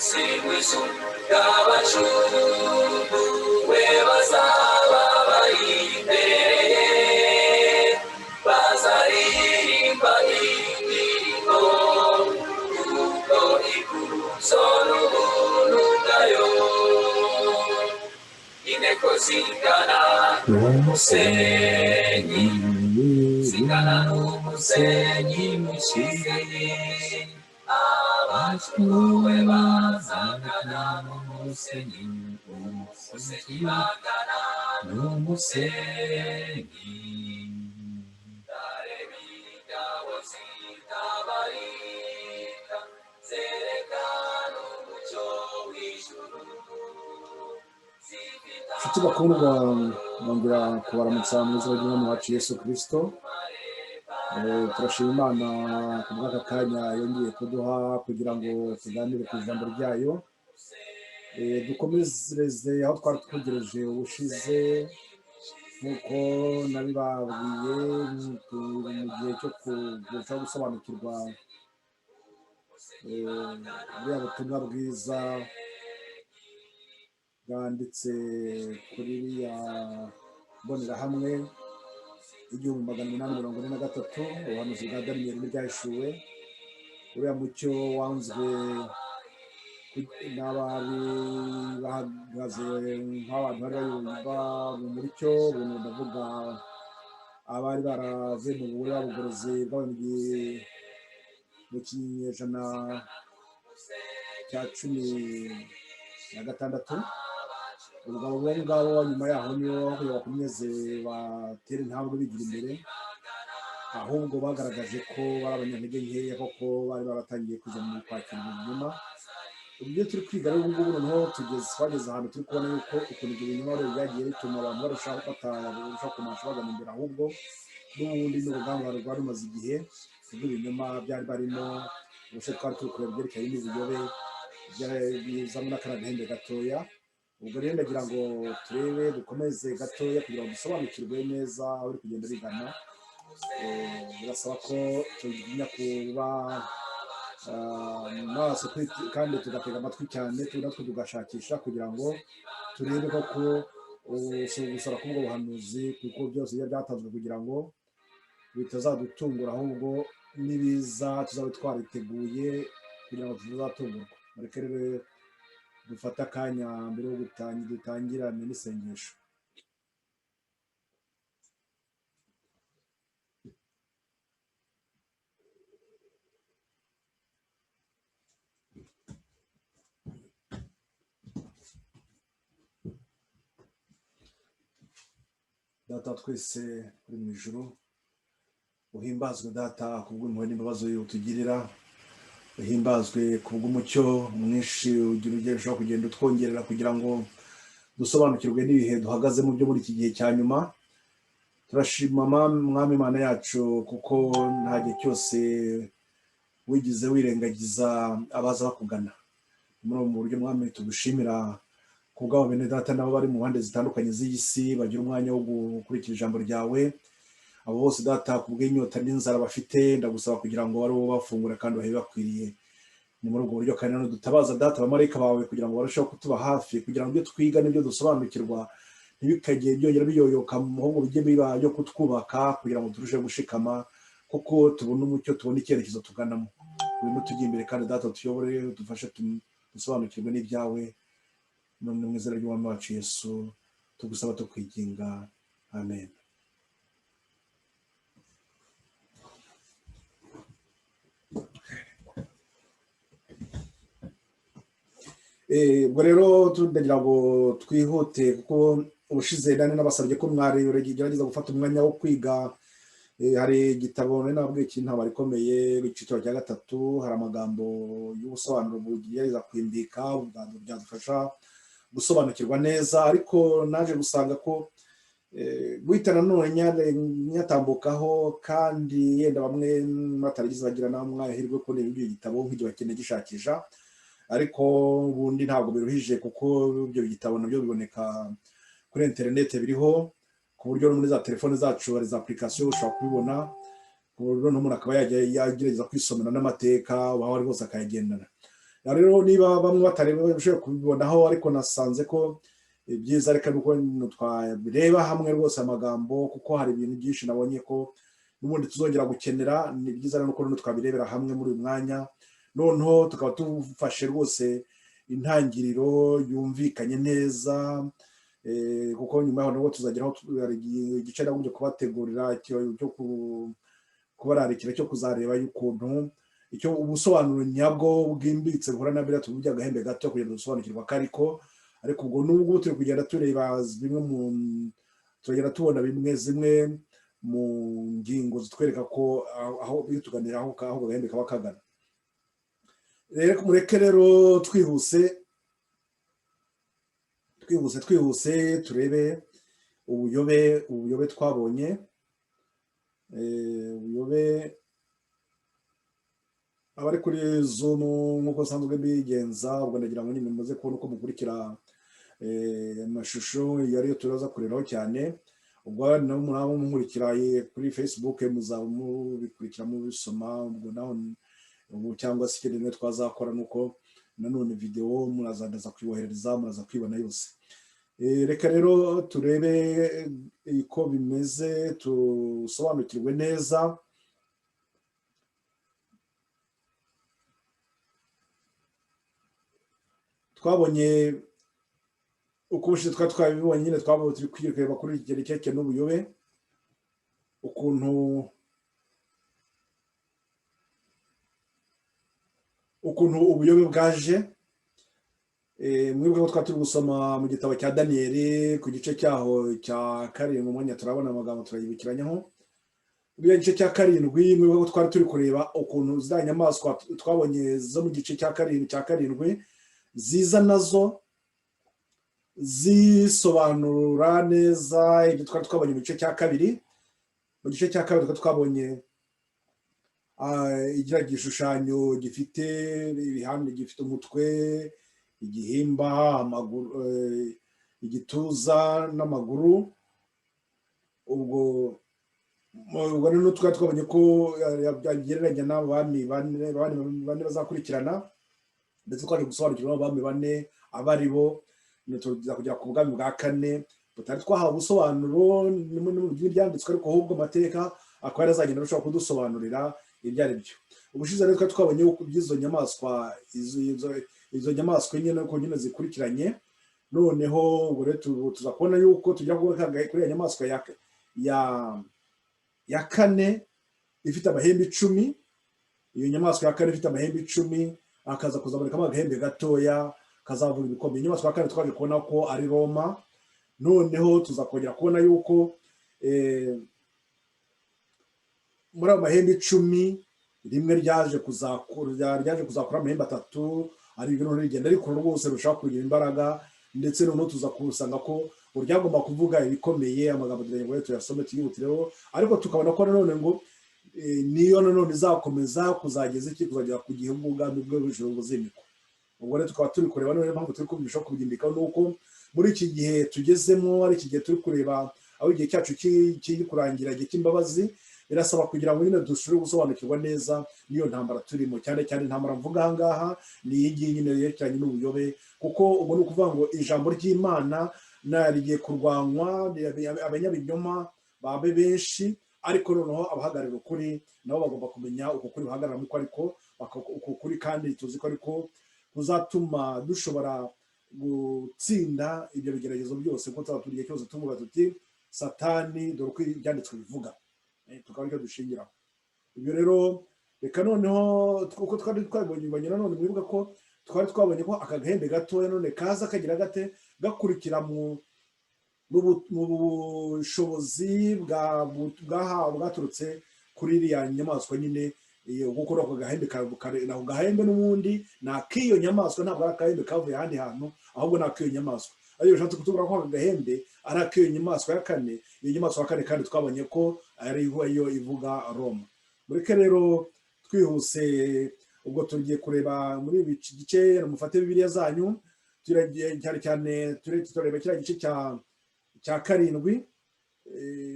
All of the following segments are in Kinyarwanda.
Singwisu y'abacungu we bazaba bayimbere bazaririmba indirimbo kuko ikuzo n'ubuntu bwayo inteko zingana n'umusenyi mwishyize abacunguwe bazangana n'umusenyi bangana n'umusenyi ndareba ingabo zitabarika zerekana umucyo w'ijuru inshuti bakundwa nongera kubaramutsa mu izina ry'umwami wacu Yesu Kristo. Turashima Imana ku bw'aka kanya yongeye kuduha kugira ngo tuganire ku ijambo ryayo, dukomezereze aho twari twegereje ubushize nk'uko nabibabwiye mu gihe cyo kurushaho gusobanukirwa buriya butumwa bwiza bwanditse kuri iriya mbonerahamwe 1843 ubuhanuzi bwa Daniyeli n'ibyahishuwe, uriya mucyo wanzwe n'abari bahagaze nk'abantu bari bayumva mu mucyo. Ubuntu ndavuga abari baravuye mu bugorozi bw'abandi mu kinyejana cya 16. ubwo abo ngabo nyuma yaho nibo bakomeze batera intambwe bigira imbere, ahubwo bagaragaje ko bari abanyantege nkeya koko bari baratangiye kuza mu kwakira ibinyoma. Ibyo turi kwiga rero ubungubu noneho twageze ahantu turi kubona yuko ukuntu ibyo binyoma rero byagiye bituma abantu barushaho kumasha bagana imbere, ahubwo n'ubundi n'urugamba rwari rumaze igihe rw'ibinyoma byari barimo. ubushe twari turi kureba ibyerekeye n'ubuyobe bizamo n'akana gahembe gatoya. ubwo rero ndagira ngo turebe dukomeze gatoya kugira ngo dusobanukirwe neza aho uri kugenda bigana. Birasaba ko tuginya kuba maso kandi tugatega amatwi cyane, natwe tugashakisha kugira ngo turebe koko gusora k'ubwo buhanuzi, kuko byose byatanzwe kugira ngo bitazadutungura, ahubwo nibiza tuzabe twariteguye kugira ngo tuzatungurwa. Mureke rero dufata akanya mbere yo dutangirane n'isengesho. Data twese uri mu ijuru, uhimbazwe Data kubw'impuhwe n'imbabazi utugirira, uhimbazwe kubw'umucyo mwinshi ugerageza kugenda utwongerera kugira ngo dusobanukirwe n'ibihe duhagazemo byo muri iki gihe cya nyuma. Turashima Mwami Imana yacu kuko nta gihe cyose wigize wirengagiza abaza bakugana. Muri ubu buryo Mwami tugushimira kubw'abo bene Data nabo bari mu mpande zitandukanye z'iyi si bagira umwanya wo gukurikira ijambo ryawe. Abo bose Data kubw'inyota n'inzara bafite, ndagusaba kugira ngo bari bo bafungura kandi bahe bakwiriye. Ni muri ubwo buryo kandi none dutabaza Data abamarayika bawe kugira ngo barusheho kutuba hafi, kugira ngo ibyo twiga n'ibyo dusobanukirwa ntibikajye byongera biyoyoka, ahubwo bijye biba byo kutwubaka kugira ngo turusheho gushikama, kuko tubona umucyo, tubona icyerekezo tuganamo. Urimo tujya imbere kandi Data tuyobore, dufashe dusobanukirwe n'ibyawe. None mu izina ry'umwami wacu Yesu tugusaba tukwiginga, amen. Ubwo rero tudagira ngo twihute kuko ubushize nane nabasabye ko mwari gerageza gufata umwanya wo kwiga. Hari igitabo nabwiye cy'intama rikomeye w'iciciro cya 3, hari amagambo y'ubusobanuro bugerageza kwimbika ubwandu byadufasha gusobanukirwa neza, ariko naje gusanga ko guhita nanone nyatambukaho kandi yenda bamwe bataragize bagira n'amahirwe ko n'ibyo gitabo nk'igihe bakeneye gishakisha, ariko ubundi ntabwo biruhije kuko ibyo bitabo nabyo biboneka kuri internet, biriho ku buryo no muri za telefone zacu hari za application ushobora kubibona, ku buryo n'umuntu akaba yagerageza kwisomera n'amateka aho ari hose akayagendana. rero niba bamwe batareba bashobora kubibonaho, ariko nasanze ko byiza reka nuko twabireba hamwe rwose amagambo, kuko hari ibintu byinshi nabonye ko n'ubundi tuzongera gukenera. Ni byiza rero nuko twabirebera hamwe muri uyu mwanya, noneho tukaba tufashe rwose intangiriro yumvikanye neza, kuko nyuma yaho nabwo tuzageraho igice nabwo kubategurira cyo kubararikira cyo kuzareba y'ukuntu icyo ubusobanuro nyabwo bwimbitse buhura na biriya tuvuga agahembe gato kugira ngo dusobanukirwa ariko ubwo nubwo turi kugenda tureba bimwe turagenda tubona zimwe mu ngingo zitwereka ko aho bituganira aho agahembe kaba kagana. Rero mureke rero twihuse turebe ubuyobe twabonye. Ubuyobe abari kuri Zoom nk'uko nsanzwe mbigenza, ubwo ndagira ngo nyine muze kubona uko mukurikira amashusho yariyo turaza kureraho cyane. Ubwo nabo muraba munkurikira kuri Facebook muzaba mubikurikira mubisoma, ubwo naho ubu cyangwa se ikindi twazakora nuko nanone video murazandaza kwibohereza, muraza kwibona yose. Reka rero turebe uko bimeze, tusobanukirwe neza. Twabonye uko ubushize twabibonye nyine, twabonye turi kwireba kuri iki cyerekeye n'ubuyobe, ukuntu ubuyobe bwaje. Mwebwe ko twari turi gusoma mu gitabo cya Daniyeli ku gice cyaho cya 7, mu mwanya turabona amagambo turayibukiranyaho. Buriya gice cya 7 mwebwe ko twari turi kureba ukuntu za nyamaswa twabonye zo mu gice cya 7 ziza nazo zisobanura neza ibyo twari twabonye mu gice cya 2. Mu gice cya 2 twabonye igira igishushanyo gifite ibihande, gifite umutwe, igihimba, amaguru, igituza n'amaguru. ubwo rero twari twabonye ko yagereranya n'abami bane bazakurikirana, ndetse twaje gusobanukirwa abami bane abari bo, tuza kugera ku bwami bwa 4 butari twahawe ubusobanuro n'ibyanditswe, ariko ahubwo amateka akaba yarazagenda arushaho kudusobanurira ibyo ari byo. Ubushize rero twabonye by'izo nyamaswa, izo nyamaswa nyine uko nyine zikurikiranye. Noneho ubwo rero tuza kubona yuko tujya kuri ya nyamaswa ya 4 ifite amahembe 10. Iyo nyamaswa ya 4 ifite amahembe 10 akaza kuzabonekamo agahembe gatoya kazavuga ibikombe. Inyamaswa ya 4 twaje kubona ko ari Roma. Noneho tuzakongera kubona yuko muri ayo mahembe 10 rimwe ryaje kuzakura amahembe 3, ari ibintu rigenda rikora rwose rushaka kugira imbaraga, ndetse noneho tuza kusanga ko uryagomba kuvuga ibikomeye. Amagambo ngo tuyasome tuyibutireho, ariko tukabona ko nanone ngo niyo nanone izakomeza kuzageza kuzagera ku gihe ubwami bwe bw'ijuru buzimikwa. Ubwo rero tukaba turi kureba none mpamvu turi kubisha kubyindika nuko muri iki gihe tugezemo, ari iki gihe turi kureba aho igihe cyacu kiri kurangira, igihe cy'imbabazi. Birasaba kugira ngo nyine dushobore gusobanukirwa neza niyo ntambara turimo, cyane cyane intambara mvuga aha ngaha ni iyi ngiyi nyine yerekeranye n'ubuyobe, kuko ubwo ni ukuvuga ngo ijambo ry'Imana rigiye kurwanywa, abanyabinyoma babe benshi, ariko noneho abahagararira ukuri nabo bagomba kumenya uko kuri buhagarara muko, ariko uko kuri kandi tuzi ko ariko kuzatuma dushobora gutsinda ibyo bigeragezo byose, kuko tuba turiye cyose tuvuga tuti Satani dore uko ibyanditswe bivuga, tukaba aricyo dushingiraho. Ibyo rero reka noneho kuko twari twabonye nanone mwibuka ko twari twabonye ko aka gahembe gatoya none kaza kagira gate gakurikira mu bushobozi bwaturutse kuri iriya nyamaswa nyine, kuko ako gahembe nako gahembe n'ubundi ni ak'iyo nyamaswa, ntabwo ari akahembe kavuye ahandi hantu, ahubwo ni ak'iyo nyamaswa. Ariyo bishatse kutubwira ko aka gahembe ari ak'iyo nyamaswa ya 4. Iyo nyamaswa ya 4 kandi twabonye ko ariho iyo ivuga Roma. Mureke rero twihuse, ubwo tugiye kureba muri ibi gice, mufate Bibiliya zanyu, turagiye cyane tureba kiriya gice cya 7,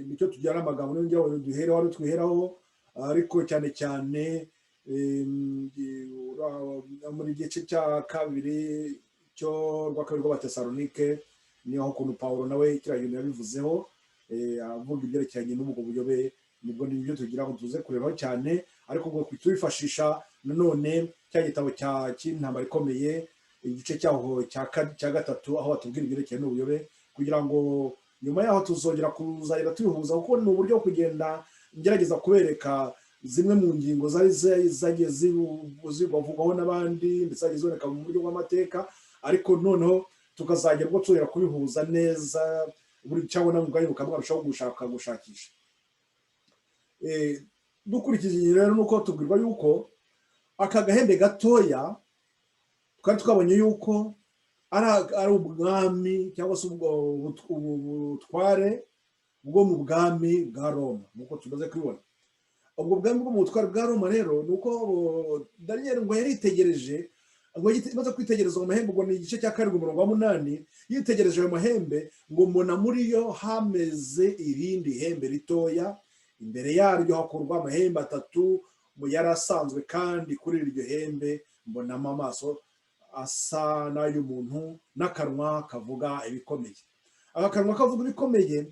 nicyo tujyana amagambo n'ingero duheraho, ariko cyane muri gice cya kabiri rwa kabiri rw'Abatesalonike niho ukuntu Pawulo nawe kiriya kintu yabivuzeho avuga ibyerekeranye n'ubwo buyobe, nibwo nibyo tugira ngo tuze kurebaho cyane, ariko ubwo twifashisha nanone cya gitabo cy'intambara ikomeye igice cyaho cya gatatu aho batubwira ibyerekeranye n'ubuyobe, kugira ngo nyuma yaho tuzongera kuzagenda tubihuza, kuko ni uburyo bwo kugenda ngerageza kubereka zimwe mu ngingo zagiye zivugwaho n'abandi ndetse zagiye ziboneka mu buryo bw'amateka, ariko noneho tukazagera ubwo tuzongera kubihuza neza buri cyangwa na mugari mukaba mwarushaho gushakisha. Dukurikije rero nuko tubwirwa yuko aka gahembe gatoya twari twabonye yuko ari ubwami cyangwa se ubutware bwo mu bwami bwa Roma, nuko tumaze kubibona. Ubwo bwami bwo mu butware bwa Roma rero nuko Daniel ngo yaritegereje, ngo maze kwitegereza mu mahembe, ngo ni igice cya 7:8, yitegereje ayo mahembe ngo mbona muri yo hameze irindi hembe ritoya, imbere yaryo hakurwa amahembe 3 mu yarasanzwe, kandi kuri iryo hembe mbonamo amaso asa n'ay'umuntu n'akanwa kavuga ibikomeye. Aka kanwa kavuga ibikomeye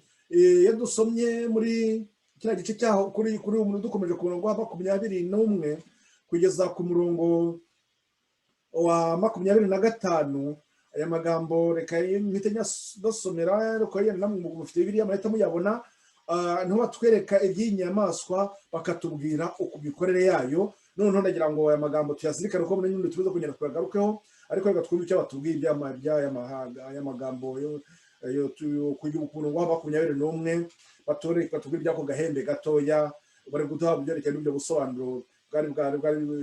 yadusomye muri kiriya gice cyaho kuri umuntu dukomeje ku murongo wa 21 kugeza ku murongo wa 25. Aya magambo reka mpite ndasomera, ariko yenda namwe mufite Bibiliya mahita muyabona. Niho batwereka iby'inyamaswa bakatubwira uko mikorere yayo. Noneho ndagira ngo aya magambo tuyazirikane uko n'undi tuza kugenda twagarukeho, ariko reka twumve icyo batubwiye aya magambo yo kugira ukuntu wa 21 batubwira iby'ako gahembe gatoya, bari guduha ibyerekeye n'ibyo busobanuro bwari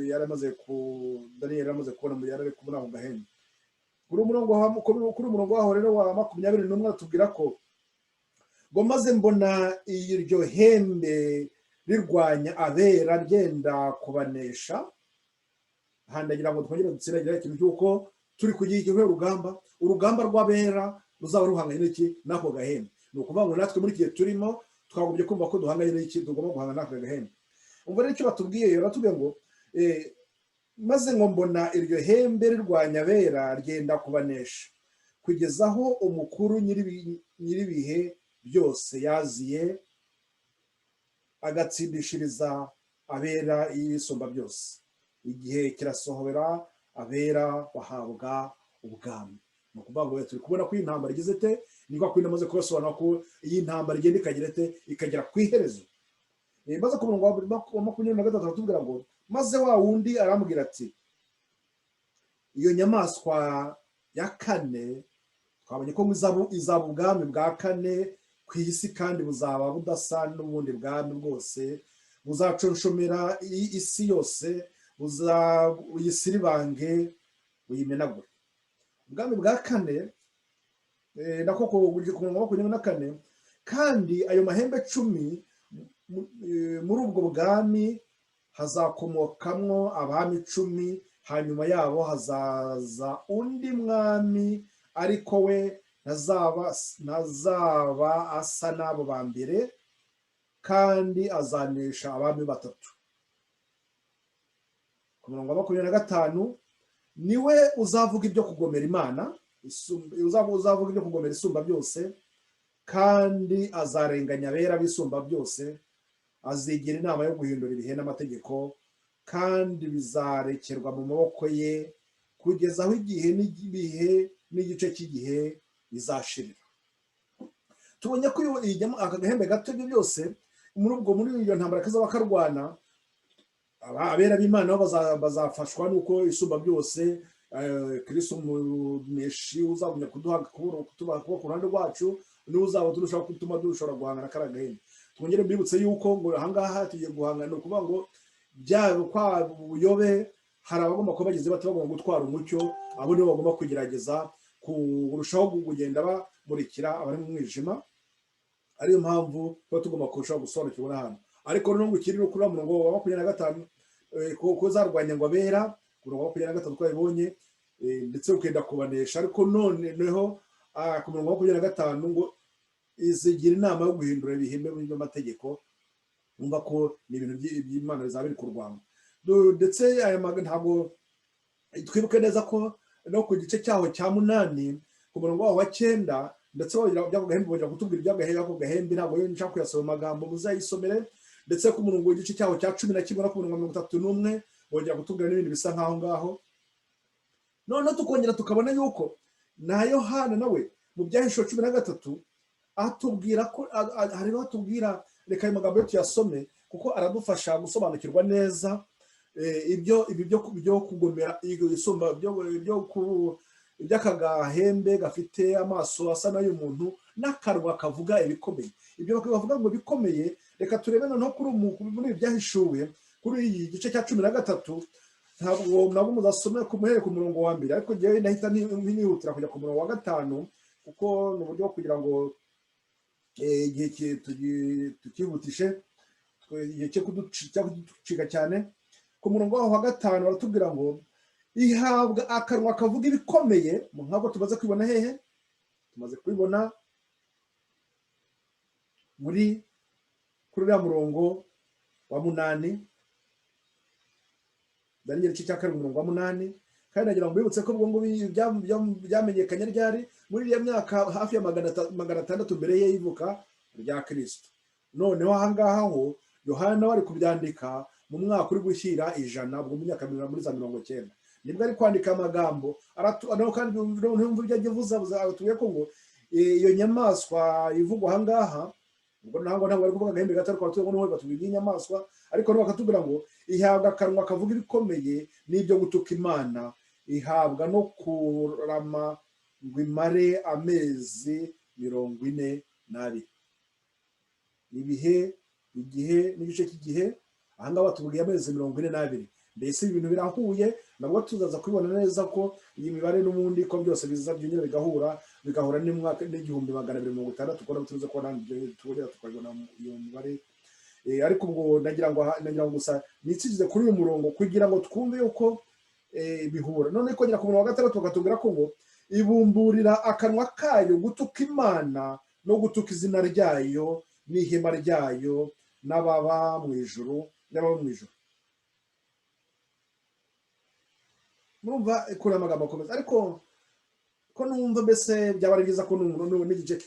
yaramaze Daniel yaramaze kubona mu yarari kubona ako gahembe. Kuri umurongo waho rero wa 21 atubwira ko ngo maze mbona iryo hembe rirwanya abera ryenda kubanesha. Handagira ngo twongere dutsiragira ikintu cy'uko turi kugira igihe urugamba rw'abera ruzaba ruhanganye n'iki n'ako gahembe. Ni ukuvuga ngo natwe muri igihe turimo twagombye kumva ko duhanganye n'iki, tugomba guhangana n'ako gahembe. Ubwo rero icyo batubwiye baratubwiye ngo maze ngo mbona iryo hembe rirwanya abera ryenda kubanesha, kugeza aho umukuru nyiribihe byose yaziye agatsindishiriza abera y'isumba byose. Igihe kirasohora abera bahabwa ubwami. Ni ukuvuga ngo turi kubona ko iyi ntambara igeze te, niko kwina maze kubasobanura ko iyi ntambara igenda ikagira te ikagera ku iherezo. Maze ku murongo wa 23 aratubwira ngo maze wa wundi arambwira ati, iyo nyamaswa ya 4 twabonye ko izaba ubwami bwa 4 ku isi, kandi buzaba budasa n'ubundi bwami bwose, buzaconshomera isi yose, buyisiribange buyimenagure. Ubwami bwa 4 nako ku murongo wa 24, kandi ayo mahembe 10 muri ubwo bwami hazakomokamwo abami 10, hanyuma yabo hazaza undi mwami, ariko we ntazaba asa n'abo ba mbere, kandi azanesha abami 3. Ku murongo wa 25, niwe uzavuga ibyo kugomera Imana, uzavuga ibyo kugomera isumba byose, kandi azarenganya abera b'isumba byose, azigira inama yo guhindura ibihe n'amategeko, kandi bizarekerwa mu maboko ye kugeza aho igihe n'ibihe n'igice cy'igihe bizashirira. Tubonye ko aka gahembe gato byose muri iyo ntambara kazaba karwana, abera b'Imana bazafashwa nuko isumba byose Kristo umuneshi uzagumya kuduha kutuba ku ruhande rwacu, n'uzaba turushaho gutuma dushobora guhangana kara gahembe. Twongere mbibutse yuko ngo ahangaha tugiye guhangana, no kuvuga ngo byabo kwa buyobe hari abagomba kuba bagize bati bagomba gutwara umucyo, abo nibo bagomba kugerageza kurushaho kugenda bamurikira abari mu mwijima. Ariyo mpamvu tuba tugomba kurushaho gusobanukirwa hano. Ariko no ngo kiri no kuri murongo wa 25 ko zarwanya ngo abera, murongo wa 23 twabibonye, ndetse ukenda kubanesha. Ariko noneho ku murongo wa 25 ngo izigira inama yo guhindura ibihembe by'amategeko. Umva ko ni ibintu by'Imana bizaba biri kurwanya. Ndetse aya ntabwo twibuke neza ko no ku gice cyaho cya munani ku murongo waho wa 9 ndetse by'ako gahembe bongera kutubwira iby'agahembe. Ako gahembe ntabwo yo nshaka kuyasoma amagambo muzayisomere, ndetse ku murongo w'igice cyaho cya 11 no ku murongo wa 31 bongera kutubwira n'ibindi bisa nk'aho ngaho. None tukongera tukabona yuko na Yohana nawe mu byahishuwe 13 atubwira ko hariho atubwira, reka ayo magambo yo tuyasome kuko aradufasha gusobanukirwa neza ibyo kugomera isumba iby'akagahembe gafite amaso asa n'ay'umuntu n'akanwa kavuga ibikomeye. Ibyo bavuga ngo bikomeye, reka turebe noneho muri ibyahishuwe kuri iyi gice cya 13. ntabwo muzasome kumuhere ku murongo wa 1, ariko njyewe ndahita nihutira kujya ku murongo wa 5 kuko ni uburyo kugira ngo igihe tukihutishe, igihe cyo kuducika cyane. Ku murongo wa 5 baratubwira ngo ihabwa akanwa kavuga ibikomeye. Nk'uko tumaze kwibona hehe, tumaze kwibona kuri uriya murongo wa 8, Daniel igice cya 7 umurongo wa 8. Kandi nagira ngo bibutse ko ubwo ngo byamenyekanye ryari muri iyo myaka hafi ya 600 mbere y'ivuka rya Kristo. Noneho ahangaha ho Yohana wari kubyandika mu mwaka uri gushyira 100, ubwo mu myaka muri za 90 nibwo ari kwandika amagambo kandi numva ibyo agivuza atuye ko ngo iyo nyamaswa ivugwa ahangaha, ubwo ntabwo bari kuvuga agahembe gato, ariko batuye ngo batubwira inyamaswa, ariko no bakatubwira ngo ihabwa akanwa kavuga ibikomeye n'ibyo gutuka Imana, ihabwa no kurama ngo imare amezi 42. Igihe n'igice cy'igihe, ahangaha batubwiye amezi 42. Mbese ibintu birahuye, nabwo tuzaza kubibona neza ko iyi mibare n'ubundi ko byose biza byongera bigahura n'umwaka n'igihumbi 260, kuko nabwo tuza kubona tugera tukabona iyo mibare. Ariko ubwo nagira ngo gusa nitsize kuri uyu murongo kugira ngo twumve yuko bihura. None kongera ku murongo wa 6 bakatubwira ko ngo ibumburira akanwa kayo gutuka Imana no gutuka izina ryayo n'ihema ryayo n'ababa mu ijuru. Murumva kuri amagambo akomeza, ariko ko numva mbese byaba ari byiza ko muri gice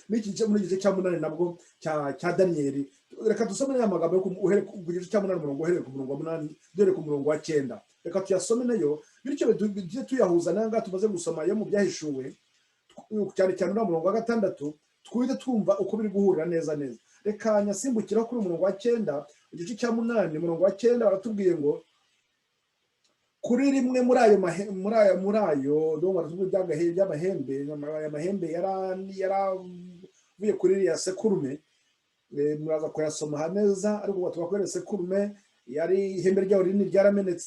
cya 8 nabwo cya Daniel, reka dusome aya magambo yo uhere ku gice cya 8 umurongo uhere ku murongo wa 8 dore ku murongo wa 9. Reka tuyasome nayo bityo tuyahuza nanga tumaze gusoma yo mu byahishuwe cyane cyane no murongo wa 6, twite twumva uko biri guhurira neza. Reka nyasimbukira kuri umurongo wa 9, igice cya 8 umurongo wa 9 baratubwiye ngo kuri rimwe muri ayo ndumva by'amahembe yaravuye kuri ya sekurume. Muraza kuyasoma neza, ariko batubakwereka sekurume yari ihembe ryayo rinini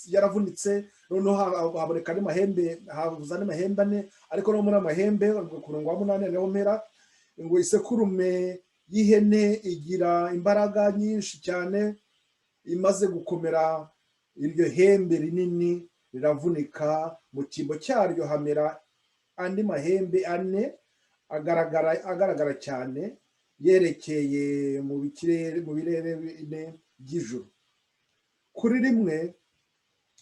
yaravunitse, noneho haboneka n'amahembe, havuza n'amahembe 4, ariko no muri amahembe ku murongo wa 8 niho mpera ngo isekurume y'ihene igira imbaraga nyinshi cyane, imaze gukomera iryo hembe rinini riravunika, mu cyimbo cyaryo hamera andi mahembe 4 agaragara cyane yerekeye mu birere bine by'ijuru. Kuri rimwe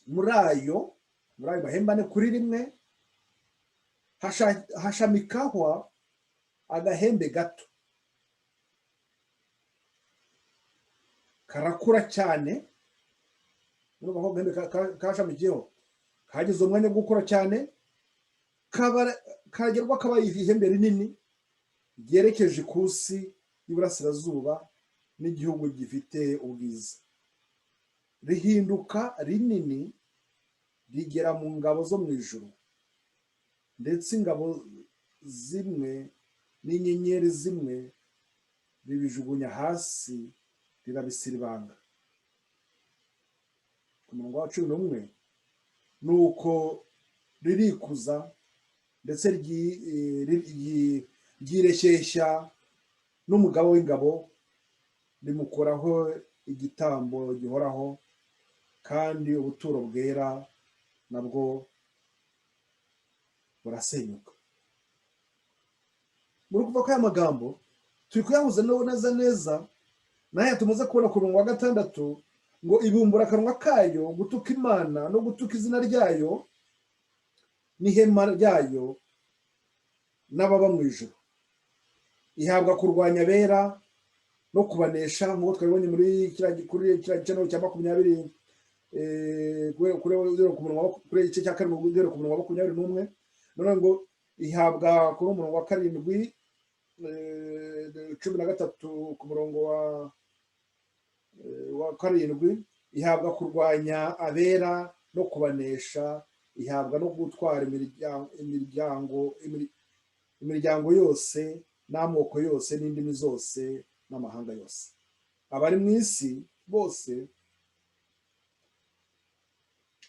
muri ayo mahembe 4, kuri rimwe hashamikaho agahembe gato karakura cyane. Urumva ko agahembe kashamikiyeho kagize umwanya wo gukura cyane, kagerwa kabaye ihembe rinini ryerekeje ikusi y'Iburasirazuba n'igihugu gifite ubwiza, rihinduka rinini rigera mu ngabo zo mu ijuru, ndetse ingabo zimwe n'inyenyeri zimwe ribijugunya hasi rirabisiribanga. Ku murongo wa 11 nuko ririkuza ndetse ryireshyeshya n'umugabo w'ingabo, rimukoraho igitambo gihoraho, kandi ubuturo bwera nabwo burasenyuka. Muri kuva ko aya magambo turi kuyahuza neza naye tumaze kubona ku murongo wa 6 ngo ibumbura akanwa kayo gutuka Imana no gutuka izina ryayo n'ihema ryayo n'ababa mu ijuru. Ihabwa kurwanya abera no kubanesha, nk'uko twabibonye muri kuri kiriya gice cya 20 kuri igice cya 7 guhera ku murongo wa 21. None ngo ihabwa kuri umurongo wa 7 13 ku murongo wa 7, ihabwa kurwanya abera no kubanesha, ihabwa no gutwara imiryango yose n'amoko yose n'indimi zose n'amahanga yose. Abari mu isi bose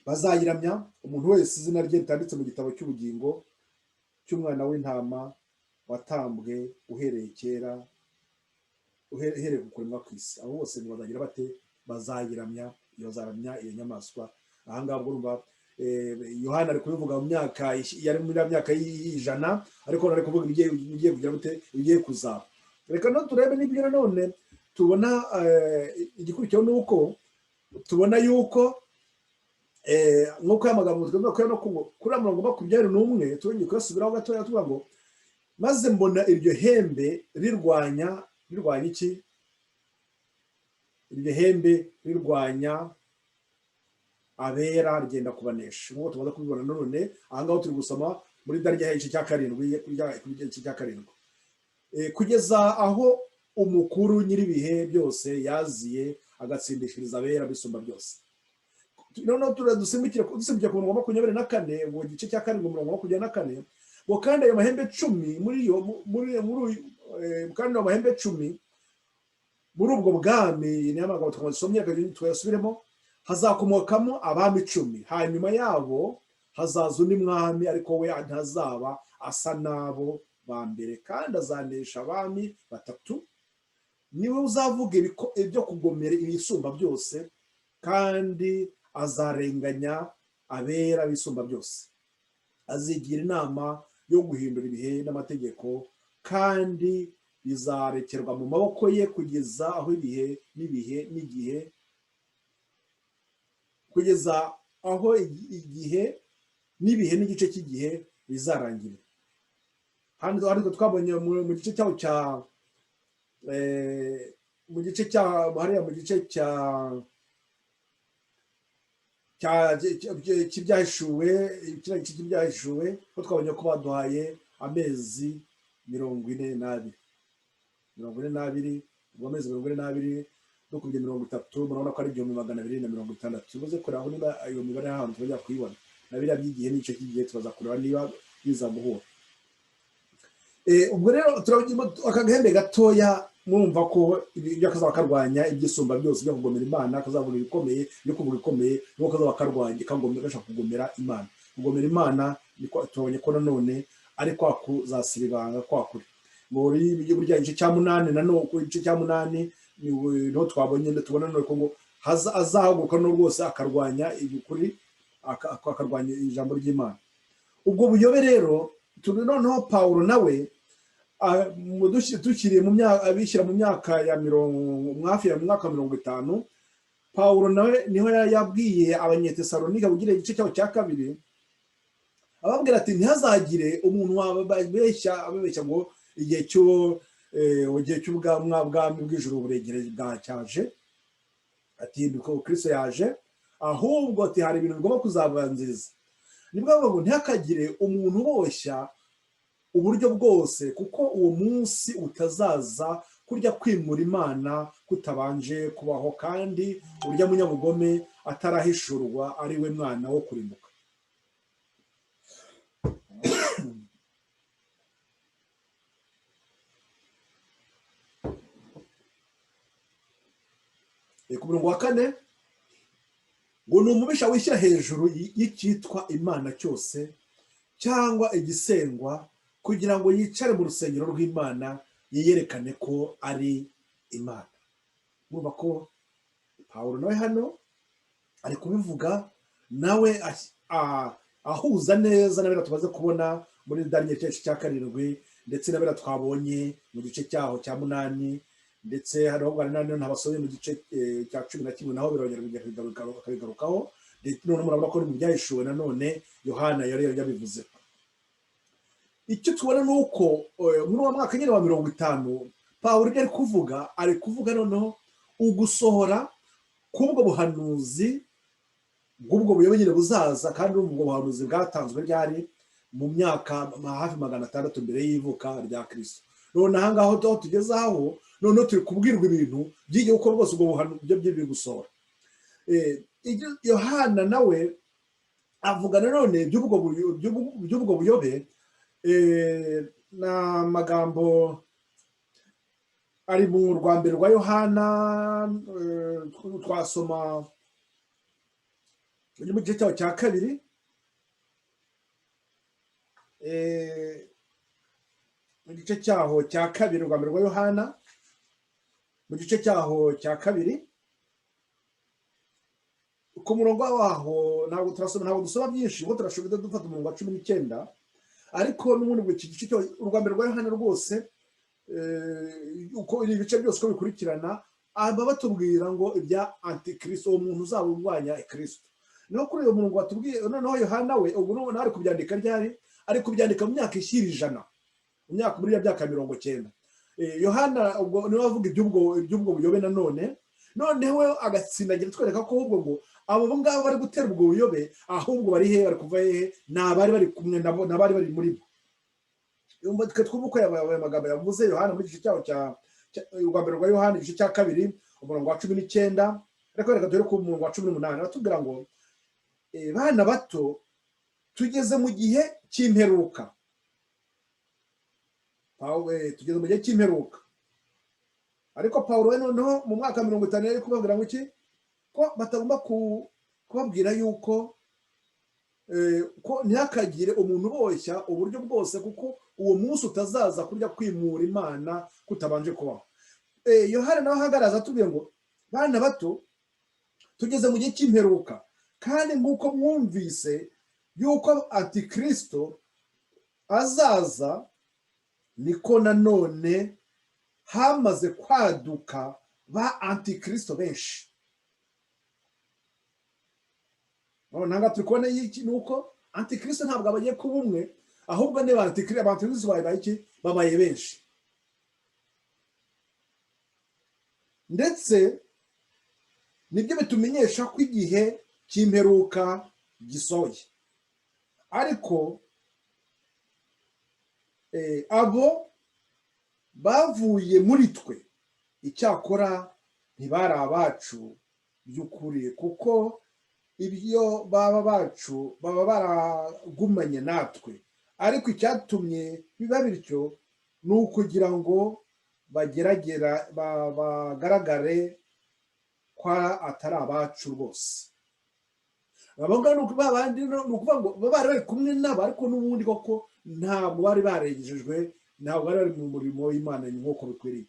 bazayiramya, umuntu wese izina rye ritanditse mu gitabo cy'ubugingo cy'umwana w'intama watambwe uhereye kera, uhereye ku kuremwa kw'isi. Abo bose bazagira bate? Bazayiramya, iyo nyamaswa. Aha ngaha urumva Yohana ari kubivuga mu myaka yari muri myaka y'ijana, ariko ari kuvuga ibigiye kugira bute, ibigiye kuzaba. Reka no turebe n'ibyo nanone tubona. Igikurikiraho ni uko tubona yuko nk'uko y'amagambo tugomba kuya no kuri 21 tubonye kuyasubiraho gatoya tuvuga ngo maze mbona iryo hembe rirwanya iki? Iryo hembe rirwanya abera rigenda kubanesha. Nk'uko tumaze kubibona none aha ngaho turi gusoma muri Daniel igice cya 7 kugeza aho umukuru nyiribihe byose yaziye agatsindishiriza abera bisumba byose. Noneho dusimbukira ku murongo wa 24 mu gice cya 7 umurongo wa 24 ngo kandi ayo mahembe 10 kandi ayo mahembe 10 muri ubwo bwami, niyo amagambo twasomye twasubiremo, hazakomokamo abami 10, hanyuma yabo hazaza undi mwami, ariko we ntazaba asa nabo ba mbere, kandi azanesha abami 3. Niwe uzavuga ibyo kugomera ibisumba byose, kandi azarenganya abera bisumba byose. Azigira inama yo guhindura ibihe n'amategeko, kandi bizarekerwa mu maboko ye kugeza aho igihe n'igice cy'igihe bizarangira. Hano ariko twabonye mu gice cyaho cy'ibyahishuwe ko twabonye ko baduhaye amezi 42 ubwo amezi 42 dukubye 30, murabona ko ari 1260. tubuze kureba aho niba ayo mibare y'ahantu tujya kuyibona, na biriya by'igihe n'igice cy'igihe tubaza kureba niba biza guhura. Ubwo rero turabona akagahembe gatoya, mwumva ko ibyo kazaba karwanya ibyisumba byose byo kugomera Imana, kazavuga ibikomeye byo kuvuga ikomeye, nuko kazaba karwanya gashaka kugomera Imana. Kugomera Imana niko tubonye ko nanone ari kwa kuzasiribanga kwa kuri muri burya igice cya 8. Nanone ku igice cya 8 niho twabonye tubona none ko ngo azahaguruka no rwose akarwanya ibikuri, akarwanya ijambo ry'Imana. Ubwo buyobe rero turi noneho Pawulo nawe dushyiriye mu myaka abishyira mu myaka ya 50. Pawulo nawe niho yabwiye Abanyetesalonika kugira igice cyaho cya 2, ababwira ati ntihazagire umuntu wababeshya ngo igihe cy'ubwami bw'ijuru buregereje bwacyaje, ati niko Kristo yaje, ahubwo ati hari ibintu bigomba kuzabanziriza. Nibwo ngo ntihakagire umuntu uboshya uburyo bwose, kuko uwo munsi utazaza kurya kwimura Imana kutabanje kubaho, kandi urya munyabugome atarahishurwa ari we mwana wo kurimbuka. Ku murongo wa 4 ngo ni umubisha wishyira hejuru y'icyitwa Imana cyose cyangwa igisengwa, kugira ngo yicare mu rusengero rw'Imana yiyerekane ko ari Imana. Murumva ko Pawulo nawe hano ari kubivuga, nawe ahuza neza n'abera tumaze kubona muri Daniel igice cya 7, ndetse n'abera twabonye mu gice cyaho cya 8, ndetse hariho ntabasomye mu gice cya 11 naho birongera akabigarukaho. none murabona ko mu byahishuwe nanone Yohana yari yabivuze. Icyo tubona ni uko muri uwo mwaka nyine wa 50 Pawulo ari kuvuga noneho ugusohora k'ubwo buhanuzi bw'ubwo buyobe nyine buzaza, kandi ubwo buhanuzi bwatanzwe ryari mu myaka hafi 600 mbere y'ivuka rya Kristo. None aha ngaho tugeze aho noneho turi kubwirwa ibintu by'igihe uko rwose ubwo buhanuzi byo gusohora. Yohana nawe avuga nanone by'ubwo buyobe n'amagambo ari mu rwa mbere rwa Yohana, twasoma mu gice cyaho cya kabiri, mu gice cyaho cya kabiri urwa mbere rwa Yohana, mu gice cyaho cya kabiri ku murongo waho ntabwo dusoma byinshi, ngo turashobora dufata umurongo wa 19, ariko n'ubundi bw'iki gice urwa mbere rwa Yohana rwose uko ibice byose uko bikurikirana aba batubwira ngo ibya antikristo, umuntu uzaba urwanya Kristo. Niho kuri uyu murongo watubwiye noneho Yohana we ubu none ari kubyandika ryari, ari kubyandika mu myaka ishyira 100, mu myaka muri ya myaka 90. Yohana ubwo niwe avuga iby'ubwo buyobe noneho agatsindagira twereka ko ahubwo ngo abo ngabo bari gutera ubwo buyobe ahubwo bari hehe, bari kuva hehe, n'abari bari kumwe nabo, n'abari bari muri bo. Twumva uko aya magambo yavuze Yohana muri gice cyaho urwa mbere rwa Yohana igice cya kabiri umurongo wa 19, ariko reka dore ku murongo wa 18 aratubwira ngo bana bato tugeze mu gihe cy'imperuka. Tugeze mu gihe cy'imperuka, ariko Pawulo we noneho mu mwaka 50 yari kubabwira ngo iki, ko batagomba kubabwira yuko ko ntihakagire umuntu boshya uburyo bwose, kuko uwo munsi utazaza kurya kwimura Imana kutabanje kubaho. Yohana nawe ahagaraza atubwiye ngo bana bato tugeze mu gihe cy'imperuka, kandi nk'uko mwumvise yuko antikristo azaza, niko nanone hamaze kwaduka ba antikristo benshi. Nanga turi kubona iki nuko antikristo ntabwo abagiye kuba umwe, ahubwo ne antikristo babaye benshi. Ndetse nibyo bitumenyesha ko igihe cy'imperuka gisohoye. Ariko abo bavuye muri twe icyakora ntibari abacu by'ukuri, kuko ibyo baba bacu baba baragumanye natwe, ariko icyatumye biba bityo ni ukugira ngo bagaragare ko atari abacu rwose. Abangaba ni ukuvuga ngo bari bari kumwe nabo, ariko n'ubundi koko ntabwo bari barejejwe, ntabwo bari bari mu murimo w'Imana nk'uko bikwiriye.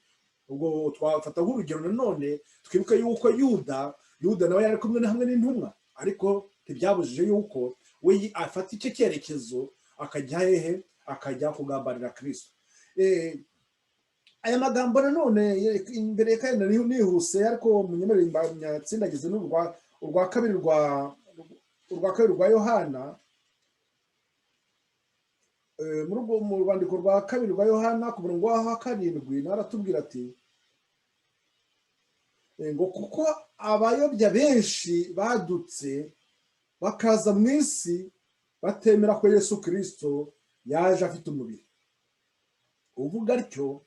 Ubwo twafata nk'urugero nanone twibuke yuko Yuda nawe yari kumwe hamwe n'intumwa, ariko ntibyabujije yuko we afata icyo cyerekezo akajya hehe, akajya kugambanira Kristo. Aya magambo nanone imbere kandi nihuse, ariko munyemerere nyatsindagize urwa kabiri rwa Yohana, mu rwandiko rwa kabiri rwa Yohana ku murongo wa 7 naratubwira ati ngo kuko abayobya benshi badutse bakaza mu isi batemera ko Yesu Kristo yaje afite umubiri. Uvuga atyo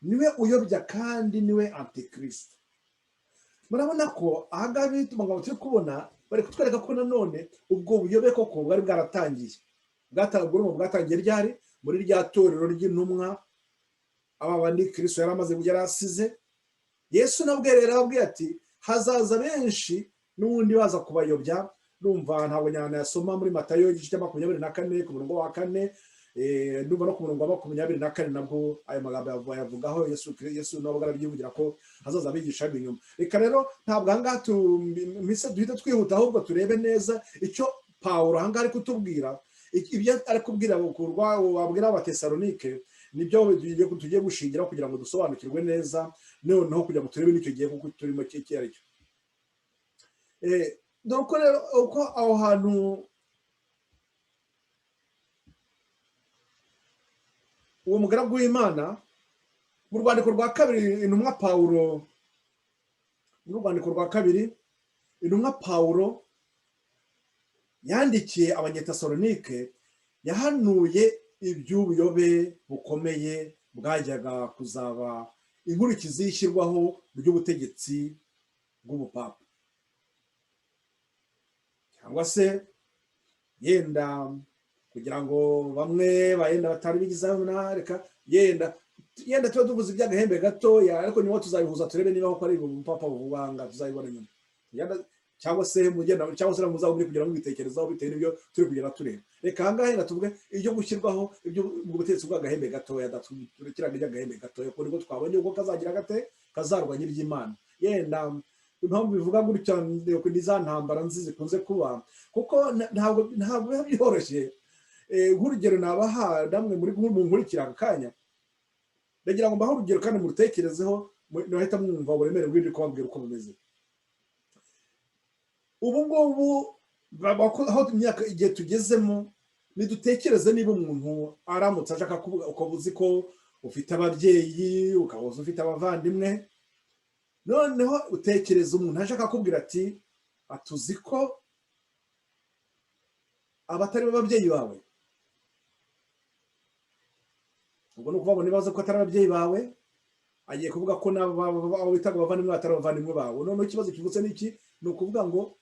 niwe uyobya kandi niwe antikristo. Murabona ko ahagabi tumugabo turi kubona bari kutwereka ko nanone ubwo buyobe koko bwari bwaratangiye. Bwatangiye ryari muri rya torero ry'intumwa, aba bandi Kristo yaramaze yarasize. Yesu nabwe rero ababwiye ati hazaza benshi n'ubundi baza kubayobya. Numva ntabwo nyana yasoma muri Matayo igice cya 24 ku murongo wa 4, ndumva no ku murongo wa 24 nabwo ayo magambo yavugaho Yesu nabwo arabyivugira ko hazaza abigisha b'inyuma. Reka rero ntabwo hanga mise duhita twihuta, ahubwo turebe neza icyo Pawulo hanga ari kutubwira, ibyo ari kubwira wabwira abatesalonike, nibyo tugiye gushingira kugira ngo dusobanukirwe neza, noneho kugira ngo turebe n'icyo gihe kuko turimo cy'icyo. dore uko rero uko aho hantu uwo mugaragu w'Imana mu rwandiko rwa kabiri intumwa Pawulo mu rwandiko rwa kabiri intumwa Pawulo yandikiye Abanyetesalonike yahanuye iby'ubuyobe bukomeye bwajyaga kuzaba inkurikizi y'ishyirwaho ry'ubutegetsi bw'ubupapa, cyangwa se yenda kugira ngo bamwe bayenda batari bigizaho reka yenda tuba tuvuze iby'agahembe gatoya, ariko nyuma tuzabihuza turebe niba koko ari ubupapa buvanga, tuzabibona nyuma, cyangwa se muzaho muri kugira ngo mwitekerezaho bitewe n'ibyo turi kugera tureba. Reka ahangaha reka tuvuge ibyo gushyirwaho ubutegetsi bw'agahembe gatoya, kiranga iby'agahembe gatoya kuko nibwo twabonye uko kazagira gate kazarwanya iby'Imana. Yenda impamvu bivuga gutya ni za ntambara nzi zikunze kuba, kuko ntabwo biba byoroshye. Nk'urugero nabaha namwe muri nkurikira aka kanya, ndagira ngo mbahe urugero kandi murutekerezeho, nahita mwumva uburemere bw'ibyo kubabwira uko bumeze. Ubu ngubu aho imyaka igihe tugezemo, nidutekereze niba umuntu aramutse ashaka kuvuga, ukaba uzi ko ufite ababyeyi, ukaba uzi ufite abavandimwe, noneho utekereza umuntu ashaka kubwira ati atuzi ko abatari ababyeyi bawe, ubwo ni ukuvuga ngo nibaza ko atari ababyeyi bawe, agiye kuvuga ko abo bitaga abavandimwe batari abavandimwe bawe. Noneho ikibazo kivutse n'iki, ni ukuvuga ngo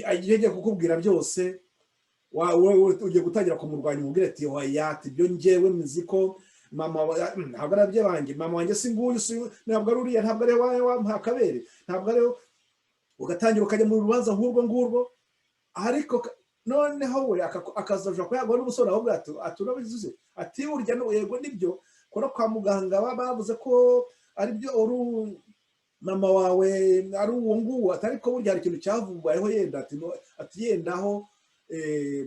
agiye kukubwira byose, ugiye gutangira kumurwanya umubwire ati wayati ibyo njyewe nzi ko mama ntabwo ari ababyeyi banjye, mama wanjye si nguyu, ntabwo ari uriya, ntabwo ari wamuha akabere, ntabwo ari, ugatangira ukajya mu rubanza nk'urwo ngurwo. Ariko noneho we akazaja kuyagwa n'ubusore ahubwo aturabizuze ati urya yego nibyo kora kwa muganga bavuze ko ari byo mama wawe ari uwo nguwo, ariko burya hari ikintu cyavumbayeho yenda ati yendaho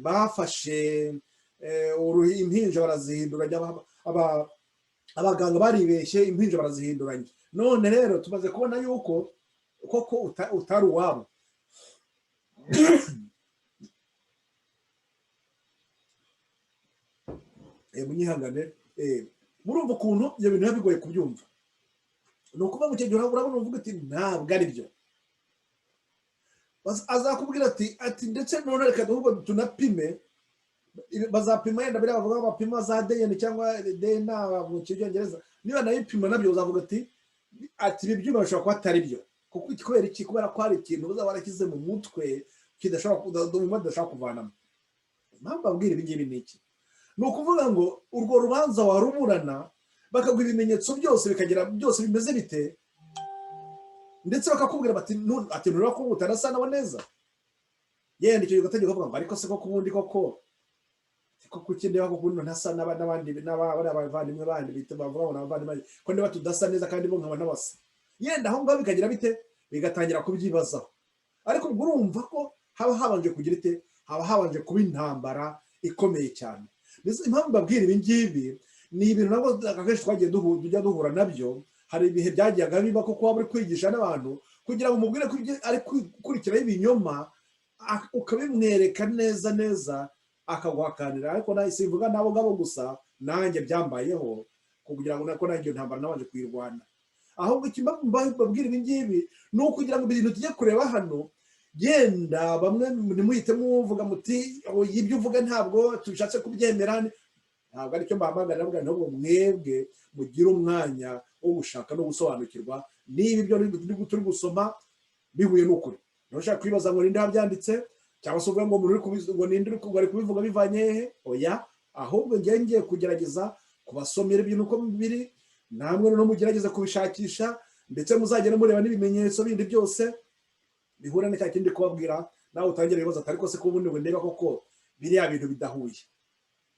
bafashe impinja barazihinduranya, abaganga baribeshye, impinja barazihinduranya. None rero tumaze kubona yuko koko utari uwabo. Munyihangane, murumva ukuntu ibyo bintu biba bigoye kubyumva. Ni ukuvuga mu gihe urabona uvuga ati ntabwo ari byo, azakubwira ati ndetse none reka ahubwo tunapime, bazapima yenda biriya bavuga bapima za DNA cyangwa DNA mu cyongereza, niba nayipima nabyo uzavuga ati ibi byuma bishobora kuba atari byo. Kuko kubera iki? Kubera ko hari ikintu uzaba warashyize mu mutwe kidashobora kuvanamo. Impamvu babwira ibi ngibi ni iki? Ni ukuvuga ngo urwo rubanza waruburana, bakaguha ibimenyetso byose bikagira byose bimeze bite, ndetse bakakubwira bati nureba ko utarasa nawe neza, yenda icyo ugatangira kuvuga ngo ariko se koko ubundi koko kuki ndeba ko ubundi ntasa n'abandi n'abavandimwe bandi bita bavuga ngo n'abavandimwe ko niba tudasa neza kandi bo nkaba nabasa, yenda aho ngaho bikagira bite, bigatangira kubyibazaho. Ariko ubwo urumva ko haba habanje kugira ite, haba habanje kuba intambara ikomeye cyane. Impamvu babwira ibi ngibi ni ibintu nabwo akenshi twagiye tujya duhura nabyo. Hari ibihe byajyaga biba ko kuba uri kwigisha n'abantu kugira ngo umubwire ko ari gukurikiraho ibinyoma, ukabimwereka neza neza akaguhakanira. Ariko simvuga nabo ngabo gusa, nanjye byambayeho kugira ngo nako nanjye ntambara nabanje kuyirwana. Ahubwo babwira ibi ngibi ni ukugira ngo ibintu tujye kureba hano, yenda bamwe nimuhite muvuga muti ibyo uvuga ntabwo tubishatse kubyemera, ntabwo aricyo mbahamagarira, ahubwo mwebwe mugire umwanya wo gushaka no gusobanukirwa niba ibyo turi gusoma bihuye n'ukuri. Ntushaka kwibaza ngo ninde wabyanditse, cyangwa se uvuga ngo umuntu ngo ninde uri kubivuga bivanye hehe. Oya, ahubwo ngiye kugerageza kubasomera ibintu uko biri, namwe no mugerageza kubishakisha, ndetse muzagenda mureba n'ibimenyetso bindi byose bihura n'icya kindi kubabwira. Nawe utangira ibibazo atari ko se ko ubundi ndeba koko biriya bintu bidahuye.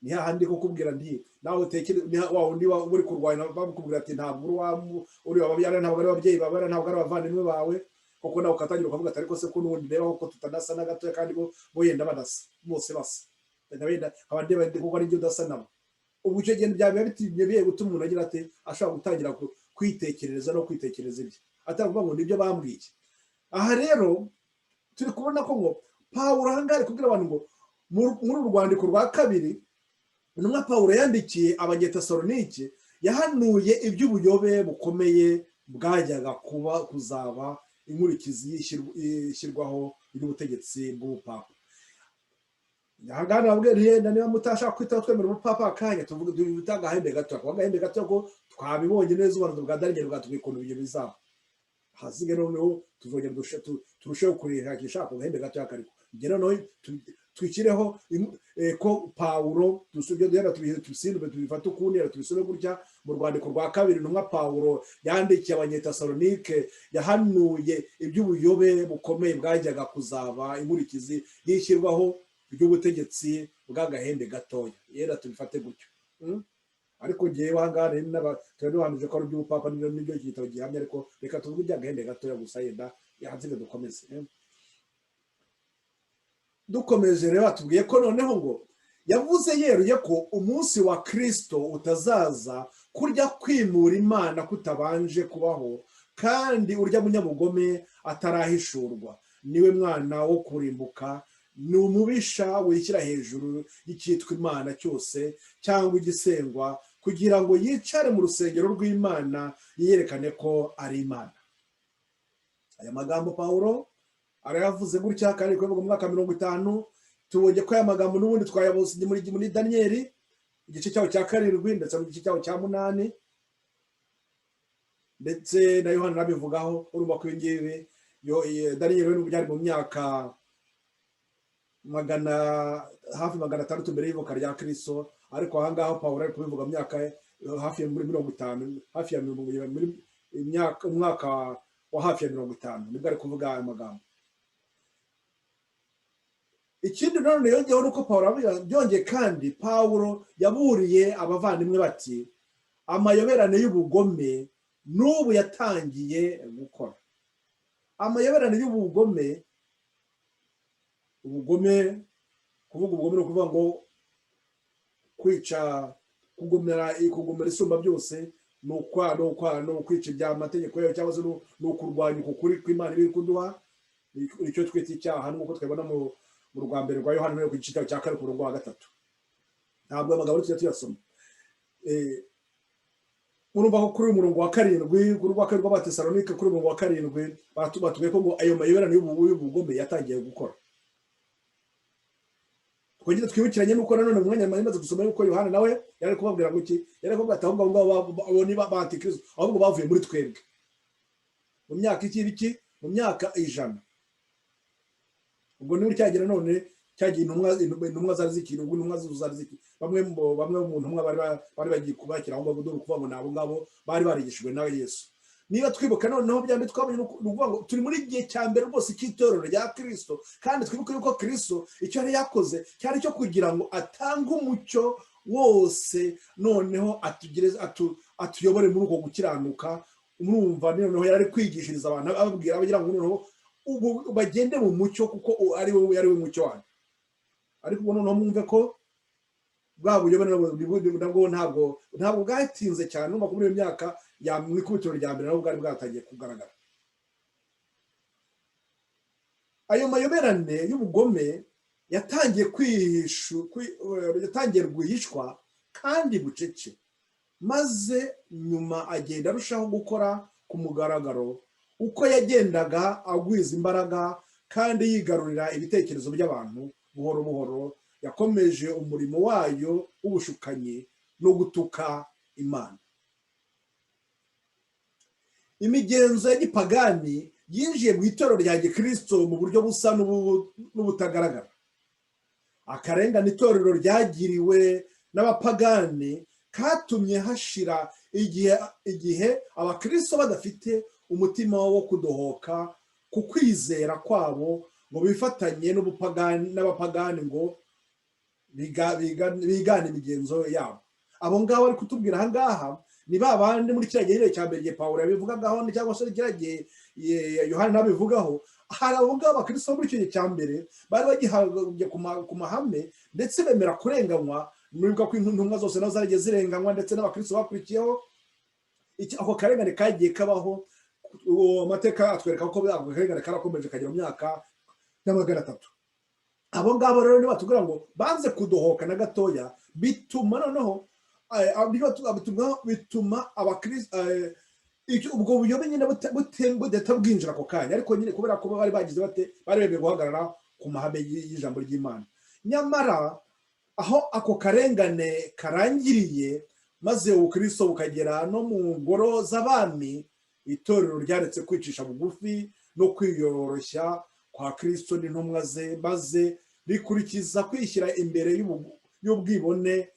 Ni hahandi kukubwira nti nawe utekere wa undi uri kurwanya bakubwira ati ntabwo uri ababyeyi, ntabwo ari ababyeyi bawe, ntabwo ari abavandimwe bawe, koko nawe ukatangira ukavuga atari ko se ko n'ubundi ndeba koko tutanasa na gato kandi bo yenda badasa bose basa, ndabenda abandi bandi kuko ari byo udasa nabo. Ubu icyo gihe byaba bigiye gutuma umuntu agira ati ashobora gutangira kwitekerereza no kwitekereza ibye, atavuga ngo nibyo bambwiye. Aha rero turi kubona ko ngo Pawulo ahangaha ari kubwira abantu ngo muri uru rwandiko rwa kabiri intumwa Pawulo yandikiye abanyetesalonike yahanuye iby'ubuyobe bukomeye bwajyaga kuzaba inkurikizi ishyirwaho ry'ubutegetsi bw'ubupapa. Ahangaha nababwiye niba mutashaka kwita twemera ubupapa akanya tuvuga dutanga agahembe gato, kuba agahembe gato ko twabibonye neza ubuhanuzi bwa Daniyeli bwatubwiye ukuntu ibyo bizaba. Hasigaye noneho tuzongera turusheho kurihakisha ako gahembe gato kariko. Igihe noneho twikireho ko Pawulo dusubye duhera tubisindwe tubifata ukundi tubisome gutya mu rwandiko rwa kabiri intumwa Pawulo yandikiye abanyetesalonike yahanuye iby'ubuyobe bukomeye bwajyaga kuzaba inkurikizi y'ishyirwaho ry'ubutegetsi bw'agahembe gatoya. Yera tubifate gutyo. Ariko ngewe ahangaha turabihanuje ko ari iby'ubupapa n'ibyo gitabo gihamya, ariko reka tuvuge iby'agahembe gatoya gusa yenda yahanze dukomeze. Dukomeje rero batubwiye ko noneho ngo yavuze yeruye ko umunsi wa Kristo utazaza kurya kwimura Imana kutabanje kubaho, kandi urya munyabugome atarahishurwa niwe mwana wo kurimbuka, ni umubisha wishyira hejuru y'icyitwa Imana cyose cyangwa igisengwa, kugira ngo yicare mu rusengero rw'Imana yiyerekane ko ari Imana. Aya magambo Pawulo arayavuze gutya kandi kuvuga mu mwaka 50. Tubonye ko aya magambo n'ubundi twayabuze muri Daniyeli igice cyawo cya 7 ndetse mu gice cyawo cya 8, ndetse na Yohana nabivugaho. Urumva ko ingibi Daniyeli we byari mu myaka hafi 600 mbere y'ivuka rya Kristo, ariko ahangaho Pawulo ari kubivuga mu myaka hafi ya muri 50, hafi ya muri umwaka wa hafi ya 50 nibwo ari kuvuga aya magambo. Ikindi none yongeyeho nuko Pawulo byongeye kandi Pawulo yaburiye abavandimwe bati amayoberane y'ubugome n'ubu yatangiye gukora. Amayoberane y'ubugome, ubugome, kuvuga ubugome no kuvuga ngo kwica, kugomera isumba byose, no kwica ibya amategeko yayo, cyangwa se no kurwanya ukuri kw'Imana iri kuduha, icyo twita icyaha, nk'uko twabona mu rwa mbere rwa Yohana no ku gice cya 4 ku murongo wa 3. Ntabwo amagambo tujya tuyasoma. Urumva ko kuri umurongo wa 7 ku rwa kabiri rw'Abatesalonike kuri umurongo wa 7 batubwiye ko ngo ayo mayoberane y'ubugome yatangiye gukora. Twongere twibukiranye nuko nanone mu mwanya maze gusoma yuko Yohana nawe yari kubabwira ngo iki, yari kuvuga ati ahubwo abo ni ba Antikristo, ahubwo bavuye muri twebwe mu myaka mu myaka 100. Ubwo niwe cyagira none cyagiye intumwa zari zikiri, ubwo intumwa zari zikiri bamwe mu ntumwa bari bagiye kubakira ahubwo dore kuvuga ngo nabo ngabo bari barigishijwe na Yesu. Niba twibuka noneho byandi twabonye nuvuga ngo turi muri gihe cya mbere rwose cy'itorero rya Kristo, kandi twibuke yuko Kristo icyo yari yakoze cyari cyo kugira ngo atange umucyo wose, noneho atuyobore muri uko gukiranuka. Umwumva noneho yari kwigishiriza abantu ababwira abagira ngo noneho ubu bagende mu mucyo kuko ari we mucyo wanyu. Ariko ubu noneho mwumve ko bwa buyobe nabwo ntabwo bwatinze cyane, numva muri iyo myaka ya mwikubitiro rya mbere nabwo bwari bwatangiye kugaragara. Ayo mayoberane y'ubugome yatangiye rwihishwa kandi bucece, maze nyuma agenda arushaho gukora ku mugaragaro uko yagendaga agwiza imbaraga kandi yigarurira ibitekerezo by'abantu. Buhoro buhoro yakomeje umurimo wayo w'ubushukanyi no gutuka Imana. Imigenzo ya gipagani yinjiye mu itorero rya Gikristo mu buryo busa n'ubutagaragara. Akarengane itorero ryagiriwe n'abapagani katumye hashira igihe abakristo badafite umutima wo kudohoka ku kwizera kwabo ngo bifatanye n'abapagani ngo bigane imigenzo yabo. Abo ngabo ari kutubwira ahangaha ni babandi muri kiriya gihe cya mbere Pawulo yabivugagaho, cyangwa se kiriya gihe Yohana nabivugaho. Hari abo ngabo abakristo muri icyo gihe cya mbere bari bagihagiye ku mahame, ndetse bemera kurenganywa. Mwibuka ko intumwa zose nazo zaragiye zirenganywa, ndetse n'abakristo bakurikiyeho. Ako karengane kagiye kabaho, amateka atwereka ko ako karengane karakomeje kagera mu myaka na magana atatu. Abo ngabo rero niba batubwira ngo banze kudohoka na gatoya, bituma noneho bituma abakristo ubwo buyobe nyine budahita bwinjira ako kanya, ariko nyine kubera ko bari bagize bate, bari bemeye guhagarara ku mahame y'ijambo ry'Imana. Nyamara aho ako karengane karangiriye, maze ubukristo bukagera no mu ngoro z'abami, itorero ryaretse kwicisha bugufi no kwiyoroshya kwa Kristo n'intumwa ze, maze rikurikiza kwishyira imbere y'ubwibone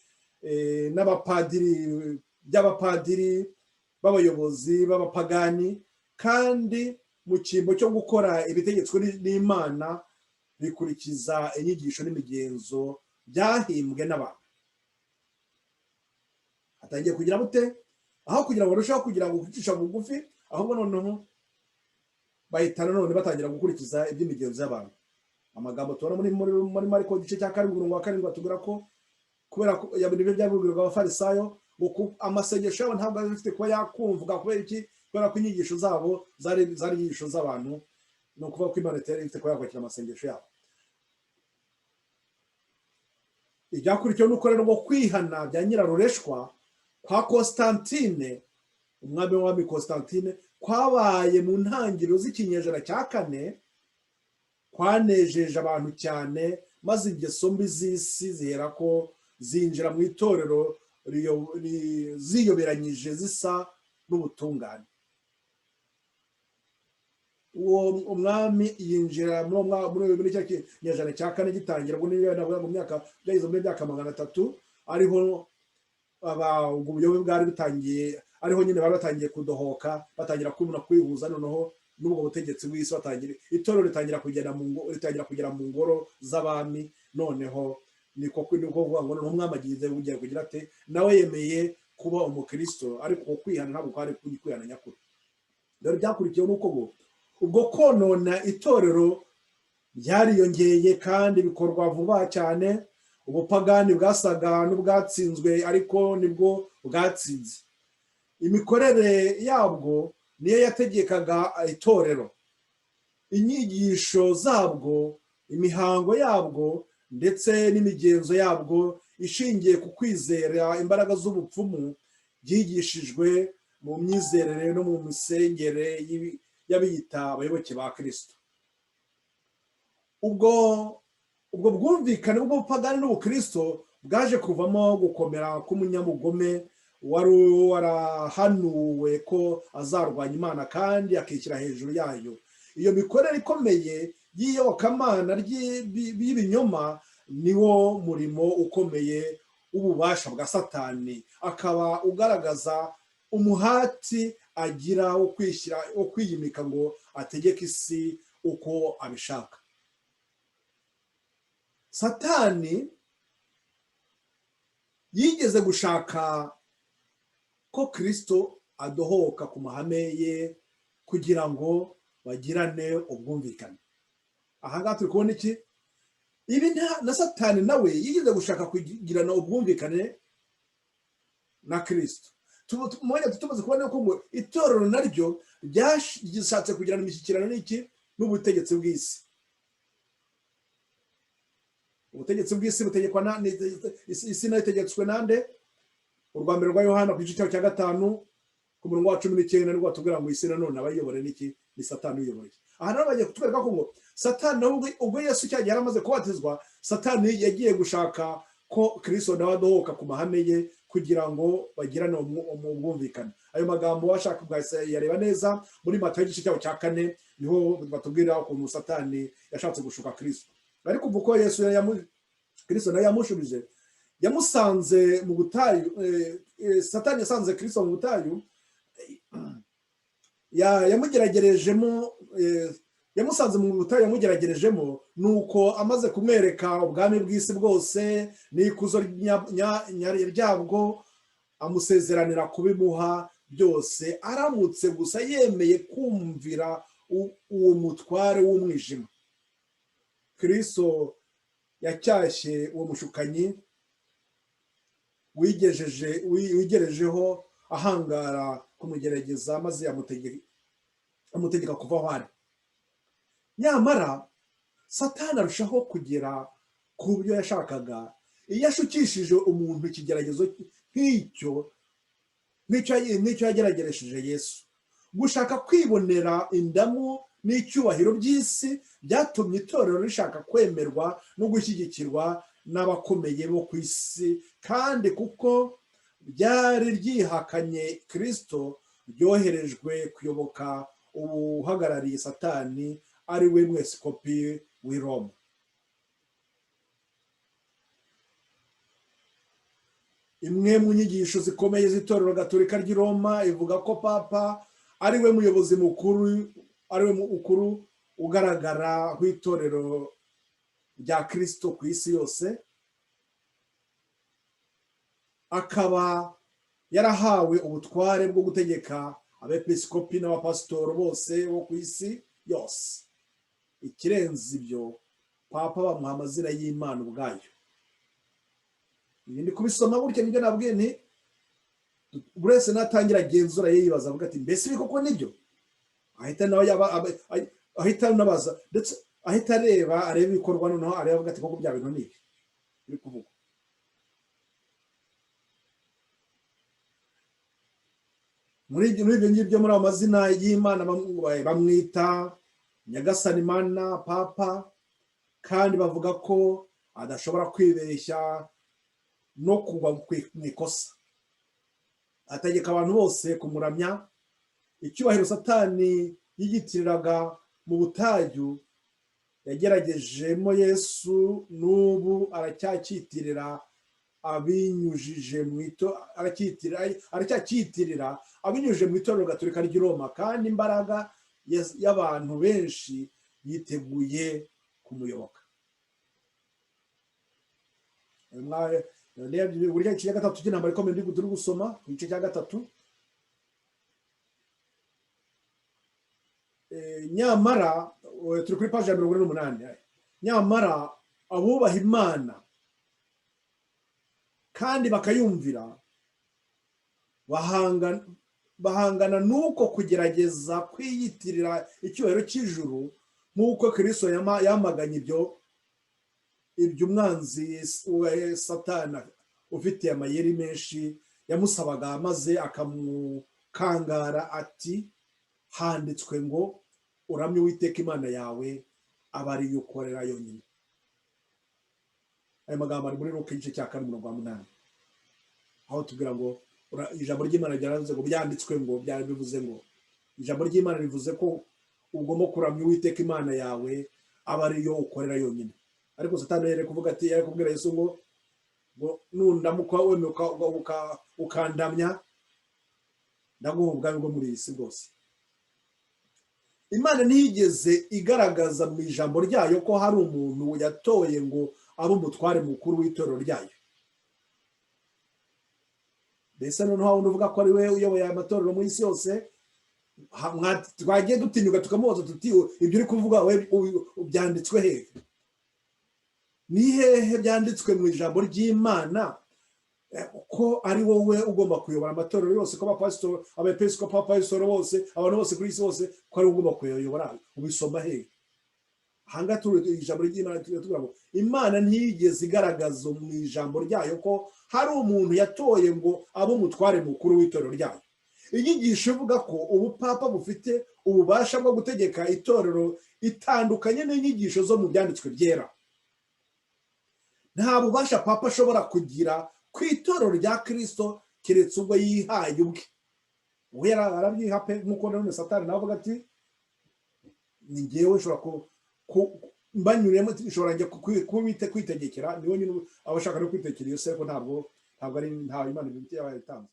by'abapadiri b'abayobozi b'abapagani, kandi mu cyimbo cyo gukora ibitegetswe n'Imana rikurikiza inyigisho n'imigenzo byahimbwe n'abantu. Hatangiye kugira bute, aho kugira ngo barusheho kugira ngo kwicisha bugufi, ahubwo noneho bahitana none batangira gukurikiza iby'imigenzo y'abantu. Amagambo tubona muri Mariko igice cya 7:7 batubwira ko kubera ko ibyo byabwirwaga abafarisayo, amasengesho yabo ntabwo ari afite kuba yakumvwa. Kubera iki? Kubera ko inyigisho zabo zari inyigisho z'abantu, ni ukuvuga ko Imana itari ifite kuba yakwakira amasengesho yabo. Ibyakurikiyeho nuko rero ngo kwihana bya nyirarureshwa kwa Constantine, umwami w'abami Constantine, kwabaye mu ntangiriro z'ikinyejana cya 4, kwanejeje abantu cyane, maze ingeso mbi z'isi zihera ko zinjira mu itorero ziyoberanyije zisa n'ubutungane. Uwo umwami yinjira muri cya kinyejana cya 4 gitangira, ubwo niyo navuga mu myaka byageze muri myaka 300, ariho ubwo buyobe bwari butangiye, ariho nyine bari batangiye kudohoka, batangira kubona kwihuza noneho n'ubwo butegetsi bw'isi, batangira itorero ritangira kugera mu ngoro z'abami. Noneho niko kuvuga ngo noneho umwami agize ugiye kugira ate, nawe yemeye kuba umukristo, ariko kwihana ntabwo kwari kwihana nyakuri. Rero byakurikiyeho nuko ubwo konona itorero byariyongeye kandi bikorwa vuba cyane. Ubupagani bwasaga n'ubwatsinzwe, ariko nibwo bwatsinze. Imikorere yabwo niyo yategekaga itorero, inyigisho zabwo, imihango yabwo ndetse n'imigenzo yabwo ishingiye ku kwizera imbaraga z'ubupfumu byigishijwe mu myizerere no mu misengere y'abiyita abayoboke ba Kristo. Ubwo bwumvikane bw'ubupagani n'ubukristo bwaje kuvamo gukomera k'umunyamugome wari warahanuwe ko azarwanya Imana kandi akishyira hejuru yayo. Iyo mikorere ikomeye y'iyobokamana y'ibinyoma niwo murimo ukomeye w'ububasha bwa Satani, akaba ugaragaza umuhati agira wo kwiyimika ngo ategeke isi uko abishaka. Satani yigeze gushaka ko Kristo adohoka ku mahame ye kugira ngo bagirane ubwumvikane. Aha ngaha turi kubona iki? Ibi na Satani nawe yigeze gushaka kugirana ubwumvikane na Kristo. Tumaze kubona ko itorero naryo ryashatse kugirana imishyikirano n'iki? N'ubutegetsi bw'isi. Ubutegetsi bw'isi butegekwa isi nayo itegetswe nande? Urwa mbere rwa Yohana ku gice cya 5 ku murongo wa 19 nirwo batubwira ngo isi nanone abayobore n'iki? Ni Satani uyoboye. Aha naho bagiye kutwereka ko ngo Satani ubwo Yesu cyagiye yaramaze kubatizwa, Satani yagiye gushaka ko Kristo nawe adohoka ku mahame ye kugira ngo bagirane ubwumvikane. Ayo magambo washaka yareba neza muri Matayo igice cya 4, niho batubwira ukuntu Satani yashatse gushuka Kristo. Ariko uvuko Yesu Kristo nawe yamushubije, yamusanze mu butayu. Satani yasanze Kristo mu butayu, yamusanze mu butayu yamugeragerejemo, nuko amaze kumwereka ubwami bw'isi bwose n'ikuzo ryabwo, amusezeranira kubimuha byose aramutse gusa yemeye kumvira uwo mutware w'umwijima. Kristo yacyashye uwo mushukanyi wigerejeho ahangara kumugerageza, maze amutegeka kuva aho ari. Nyamara satani arushaho kugera ku byo yashakaga iyo ashukishije umuntu ikigeragezo nk'icyo yagerageresheje Yesu. Gushaka kwibonera indamu n'icyubahiro by'isi byatumye itorero rishaka kwemerwa no gushyigikirwa n'abakomeye bo ku isi, kandi kuko ryari ryihakanye Kristo ryoherejwe kuyoboka uhagarariye satani ari we mwepiskopi w'i Roma. Imwe mu nyigisho zikomeye z'itorero gatolika ry'i Roma ivuga ko papa ari we muyobozi mukuru ugaragara w'itorero rya Kristo ku isi yose, akaba yarahawe ubutware bwo gutegeka abepiskopi n'abapasitoro bose bo ku isi yose. Ikirenze ibyo, papa bamuha amazina y'Imana ubwayo. Ndi kubisoma gutya nibyo nabwiye nti buri wese natangira agenzura yibaza avuga ati mbese ibi koko nibyo? Ahita nabaza ndetse ahita areba ibikorwa, noneho areba avuga ati koko bya bintu ni ibi biri kuvugwa. Muri ibyo ngibyo, muri amazina y'Imana bamwita Nyagasani Imana, papa, kandi bavuga ko adashobora kwibeshya no kugwa mu ikosa. Ategeka abantu bose kumuramya. Icyubahiro satani yigitiriraga mu butayu yageragejemo Yesu n'ubu aracyakitirira abinyujije mu itorero gatolika ry'i Roma, kandi imbaraga y'abantu benshi yiteguye kumuyoboka. Burya igice cya gatatu cy'intambara ikomeye turi gusoma ku gice cya gatatu. Nyamara turi kuri paji ya 48. Nyamara abubaha Imana kandi bakayumvira bahangana n'uko kugerageza kwiyitirira icyubahiro cy'ijuru, nk'uko Kristo yamaganye ibyo umwanzi satani ufitiye amayeri menshi yamusabaga, maze akamukangara ati handitswe ngo uramye Uwiteka Imana yawe aba ari yo ukorera yonyine. Ayo magambo ari muri Luka igice cya 4:8, aho tubwira ngo ijambo ry'Imana ryaravuze ngo byanditswe ngo, byari bivuze ngo ijambo ry'Imana rivuze ko ugomba kuramya Uwiteka Imana yawe aba ari yo ukorera yonyine. Ariko satani yari kuvuga ati, yari kubwira Yesu ngo nundamuka wemuka ukandamya ndaguha ubwami bwo muri iyi si bwose. Imana ntiyigeze igaragaza mu ijambo ryayo ko hari umuntu yatoye ngo abe umutware mukuru w'itorero ryayo. Mbese noneho wundi uvuga ko ari we uyoboye amatorero mu isi yose, twagiye dutinyuka tukamubaza tuti ibyo uri kuvuga we byanditswe hehe? Ni hehe byanditswe mu ijambo ry'Imana ko ari wowe ugomba kuyobora amatorero yose, ko abapasitoro, abepiskopi, abapasitoro bose, abantu bose kuri isi bose, ko ari ugomba kuyobora? Ubisoma hehe? Hanga turi ijambo ry'Imana tuvuga ngo Imana ntiyigeze igaragaza mu ijambo ryayo ko hari umuntu yatoye ngo abe umutware mukuru w'itorero ryayo. Inyigisho ivuga ko ubupapa bufite ububasha bwo gutegeka itorero itandukanye n'inyigisho zo mu byanditswe byera. Nta bubasha papa ashobora kugira ku itorero rya Kristo keretse ubwo yihaye ubwe. We arabyiha pe, nk'uko none satani nawe avuga ati ni njyewe nshobora mbanyuriyemo, nshobora njye kwitegekera, niwe nyine abashaka no kwitekera iyo se, ko ntabwo ari nta Imana yabaye itanze.